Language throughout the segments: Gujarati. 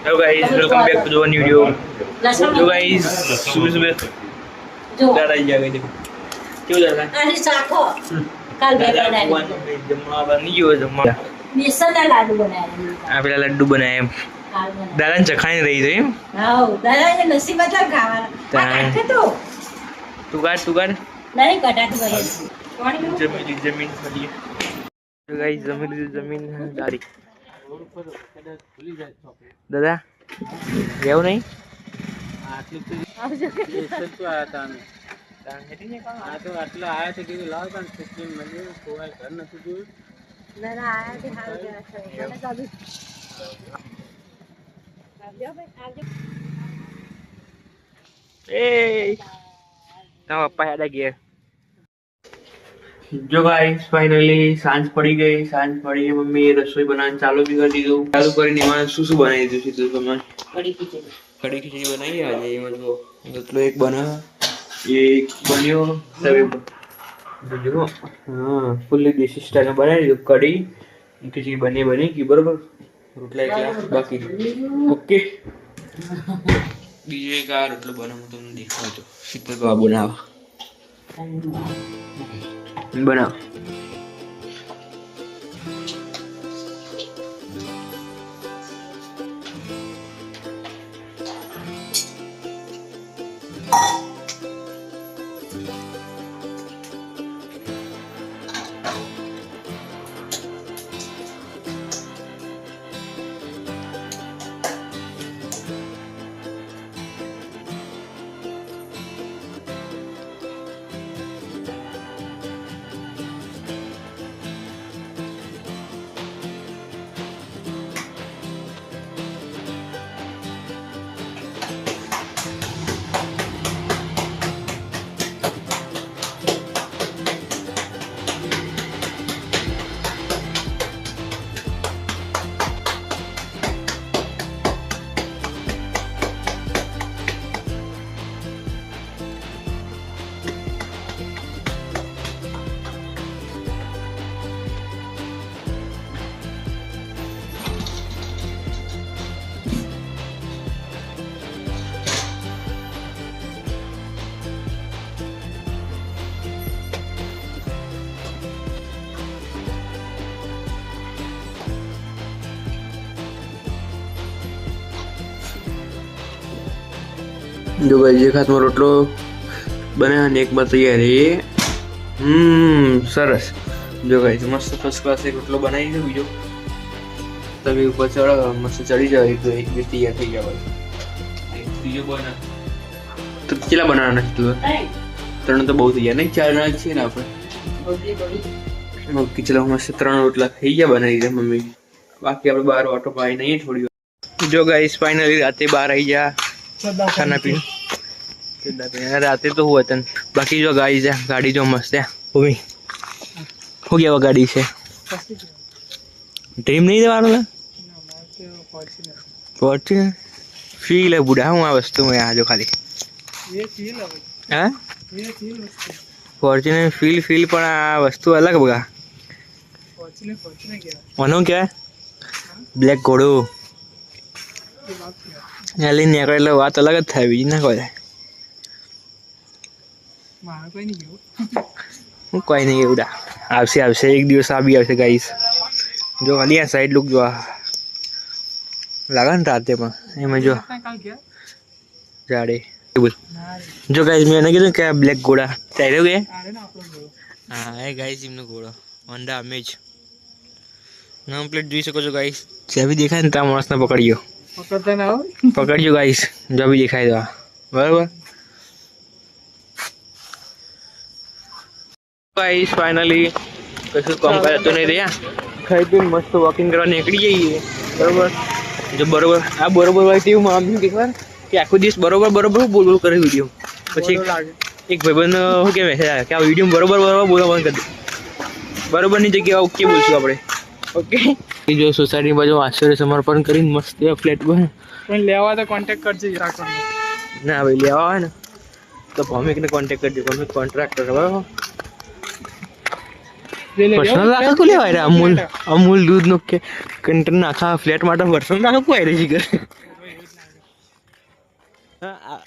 Hello guys, welcome back to the new video. जो गाइस सुबह सुबह दादा जी आ गए थे। क्यों दादा? अरे साखो काल दादा बनाया भगवान जमवा बनी गयो जमवा। बेसनના લાડુ બનાયા આ પેલા લડ્ડુ બનાયા એમ દાદાને ચખાઈ રહી છે એમ. હાઉ દાદાને નસીબ હતા ખાવાના આ કાઢે તો તું કાઢ નહીં કટાટ કરે જમીન ફરી. તો ગાઈસ જમીન દારી દાદા એવું નહીં પપ્પા યાદ ગયા. जो गाइस फाइनली सांझ पड़ी गई मम्मी रसोई बनाना चालू भी कर दी चालू કરીને એમાં શું બનાવી દીધું છે તો તમે કઢી ખીચડી બનાવી આજે એમાં જો એટલો એક બના એક બન્યો હવે જો હા ફૂલી દેશી સ્ટાઈલ માં બનાવી દીધું કઢી ખીચડી બની ગઈ બરોબર રોટલા એકલા બાકી ઓકે બીજો એક આ રોટલો બનાવું તમને દેખાડો શીતલ બાબુ બનાવ जो गाइस एक हाथ में रोटलो बने અને એક માં તૈયારી સરસ જો ગાइस મસ્ત ફર્સ્ટ ક્લાસ એક રોટલો બનાવી દો બીજો તવી ઉપર ચડાવો મસ્ત ચડી જાય એક બે તૈયાર થઈ જાય બીજો બના તો કેટલા બનાવવાના છે તું ત્રણ તો બહુ થઈ જાય નહીં ચાર જણા છીએ ને આપણે ઓકે ચલો મસ્ત ત્રણ રોટલા થઈ ગયા બનાવી દે મમ્મી બાકી આપણે બહાર ઓટો પાઈ નહીં થોડી જો ગાइस फाइनली राते बाहर आई जा खाना पीना राते तो हुआ था बाकी जो गाइस है गाड़ी जो मस्त है वो भी हो गया वो गाड़ी से ड्रीम नहीं दे फॉर्च्यूनर फील है बुढ़ा हूँ आ वस्तु में यहाँ जो खाली फॉर्च्यूनर फील पर आ वस्तु अलग बगा मनो क्या ब्लैक घोड़ो લઈને નીકળે એટલે વાત અલગ જ થાય બીજી ના કોઈ કોઈ નહીં એવું આવશે એક દિવસ આ બી આવશે ગાઈસ જો ખાલી આ સાઈડ લુક જો લાગે ને રાતે પણ એમાં જો જાડે જો ગાઈસ મેં એને કીધું કે બ્લેક ઘોડા ચાલ્યો કે હા એ ગાઈસ એમનો ઘોડો હોન્ડા અમેજ નામ પ્લેટ જોઈ શકો છો ગાઈસ જે બી દેખાય ને ત્યાં માણસને પકડ્યો पकड़ियो गाइस जो भी दिखाई दो बराबर गाइस फाइनली कશું કામ કરતો નહીં રહ્યા ખાઈ પીને મસ્ત વોકિંગ કરવા નીકળી જઈએ બરાબર જો બરોબર આ બરોબર વાળી ટીમ આમ એકવાર કે આખો દિવસ બરોબર બોલ કરે વિડીયો પછી એક ભાઈબંધ શું કે મેસેજ આવ્યો કે આ વિડીયો બરોબર બોલવા બંધ કરી દે બરોબરની જગ્યાએ ઓકે બોલશું આપણે ઓકે जो सोसायटी में जो आश्चर्य समर्पण कर मस्त फ्लैट में लेवा तो कॉन्टेक्ट कर ना भाई लेवा है ना तो भौमिक ने कॉन्टेक्ट कर दिया भौमिक कॉन्ट्रैक्टर है पर्सनल રાખા કો લેવા રે અમૂલ દૂધ નો કે કંટેનર આખા ફ્લેટ માટે પર્સનલ રાખા કોઈ રહી છે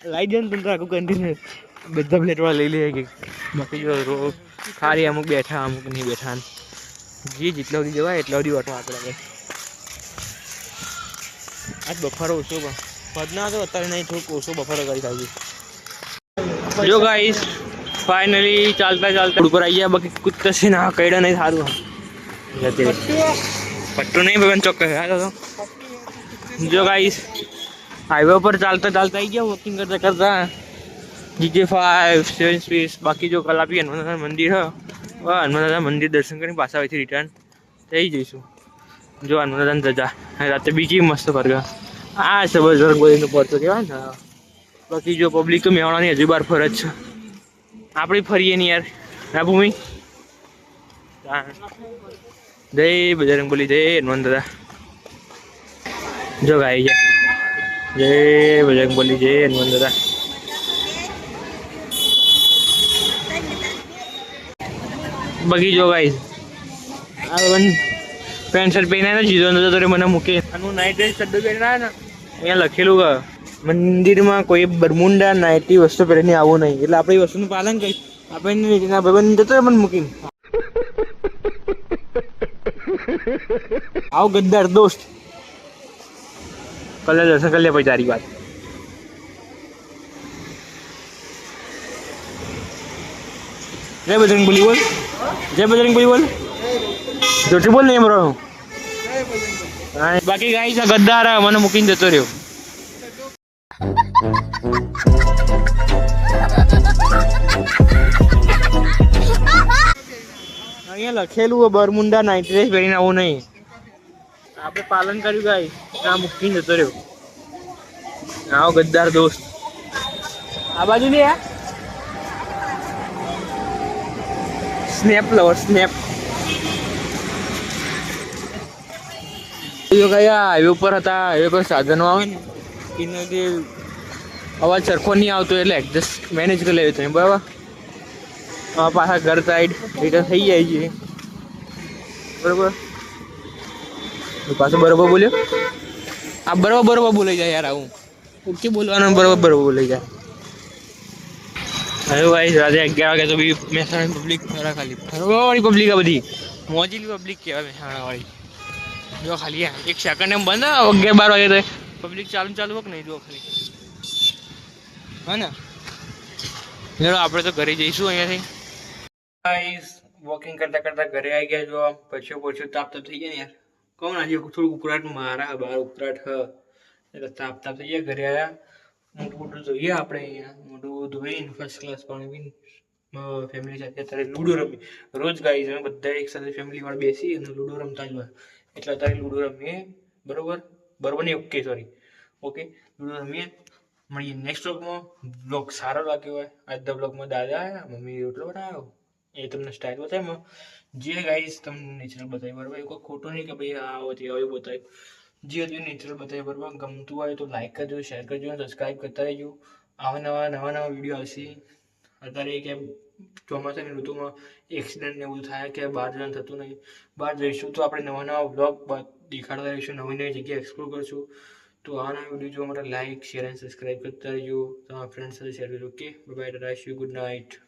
લાઈ દે ને તમે આખું કન્ટિન્યુ બધા પ્લેટવાળા લઈ લે કે બાકી જો ખાલી અમુક બેઠા અમુક નહીં બેઠા જે જેટલા સુધી જવાય એટલા સુધી વાટવા આપણે આજ બફારો ઓછો પણ પદના તો અત્યારે નહીં થોડુંક ઓછો બફારો કરી ખાવી જો ગાઈસ ફાઇનલી ચાલતા ચાલતા ઉપર આવી ગયા બાકી કૂદતા છે ના કઈડા નહીં સારું પટ્ટો નહીં ભાઈ ચોક્કસ તો જો ગાઈસ હાઈવે પર ચાલતા ચાલતા આવી ગયા વોકિંગ કરતા કરતા GT5 7 સ્પેસ બાકી જો કલાપી હનુમાન મંદિર હનુમાન મંદિર દર્શન કરીને પાછા અહીંથી રિટર્ન થઈ જઈશું જો હનુમાન ધજા રાતે બીજી મસ્ત ફરગા આ સબર ગોળીનો પડતો કહેવાય ને બાકી જો પબ્લિક તો મેવાણાની હજુ બાર ફરજ છે આપણે ફરીએ નહીં યાર ના ભૂમિ જય બજરંગબલી જય હનુમાન દાદા જો ગાઈ છે જય બજરંગબલી જય હનુમાન દાદા બાકી જો ગાઈ આ પેન્ટ શર્ટ પહેરીને જીધો નતો તો મને મૂકે આનું નાઇટ ડ્રેસ ચડ્ડો પહેરીને ને અહીંયા લખેલું કે મંદિરમાં કોઈ બરમુંડા નાઇટી વસ્તુ પહેરીને આવવું નહીં એટલે આપણે એ વસ્તુનું પાલન કરી આપણે ભાઈબંધ જતો મને મૂકીને આવ ગદ્દાર દોસ્ત કલે દર્શન કરી લે પછી તારી વાત જય બજરંગબલી બોલ જય બજરંગબલી બોલ જોટી બોલ નહીં બરો બાકી ગાઈસ આ ગદ્દાર મને મૂકીને જતો રહ્યો અહીંયા લખેલું બરમુંડા નાઇટ ડ્રેસ પહેરીને આવું નહીં આપણે પાલન કર્યું ગાઈ આ મૂકીને જતો રહ્યો આવો ગદ્દાર દોસ્ત આ બાજુ ને સ્નેપ લવર સ્નેપ હાઈવે ઉપર હતા હાઈવે પર સાધનો આવે ને એનાથી અવાજ સરખો નહીં આવતો એટલે એડજસ્ટ મેનેજ કરી લેવું તમે બરાબર પાછા ઘર સાઈડ રિટર્ન થઈ જાય છે બરાબર પાછું બરોબર બોલ્યો આ બરોબર બોલાઈ જાય યાર આવું ઓકે બોલવાનું બરોબર બોલાઈ જાય હવે ભાઈ રાતે 11 વાગે તો બી મહેસાણા પબ્લિક ખરા ખાલી ફરવાવાળી પબ્લિક આ બધી મોજીલી પબ્લિક કહેવાય મહેસાણાવાળી જો ખાલી એક સેકન્ડ એમ બંધ 11-12 વાગે તો પબ્લિક ચાલુ હોક નહીં જો ખાલી હા ને ચલો આપણે તો ઘરે જઈશું અહીંયાથી ગાઈસ વોકિંગ કરતા કરતા ઘરે આવી ગયા જો પછી તાપ થઈ જાય ને યાર કહું ને આજે થોડું ઉકળાટ મારા બહાર ઉકળાટ એટલે તાપ થઈ જાય ઘરે આવ્યા મોટું જોઈએ આપણે અહીંયા મોટું ધોઈને ફર્સ્ટ ક્લાસ પાણી પીને ફેમિલી સાથે અત્યારે લૂડો રમી રોજ ગાઈસ અમે બધા એક સાથે ફેમિલી વાળા બેસી અને લૂડો રમતા જ હોય એટલે અત્યારે લૂડો રમીએ બરોબર નહીં ઓકે લૂડો રમીએ મળીએ નેક્સ્ટ બ્લોગ સારો લાગ્યો હોય આજના બ્લોગમાં દાદા આવ્યા મમ્મી રોટલો બનાવ્યો એ તમને સ્ટાઇલ બતાવ્યું જે ગાઈસ તમને નેચરલ બતાવ્યું બરાબર કોઈ ખોટું નહીં કે ભાઈ આવો તે આવ્યું બતાવ્યું જે હતું નેચરલ બતાવ્યું બરાબર ગમતું હોય તો લાઈક કરજો શેર કરજો સબસ્ક્રાઈબ કરતા રહેજો આવા નવા વિડીયો આવશે અત્યારે કે ચોમાસાની ઋતુમાં એક્સિડન્ટ ને એવું થાય કે બહાર જવાનું થતું નહીં બહાર જઈશું તો આપણે નવા બ્લોગ દેખાડતા રહીશું નવી જગ્યાએ એક્સપ્લોર કરશું તો આના વિડીયો જોવા માટે લાઈક શેર અને સબસ્ક્રાઈબ કરતા રહેજો તમારા ફ્રેન્ડ સાથે શેર કરજો okay bye bye good night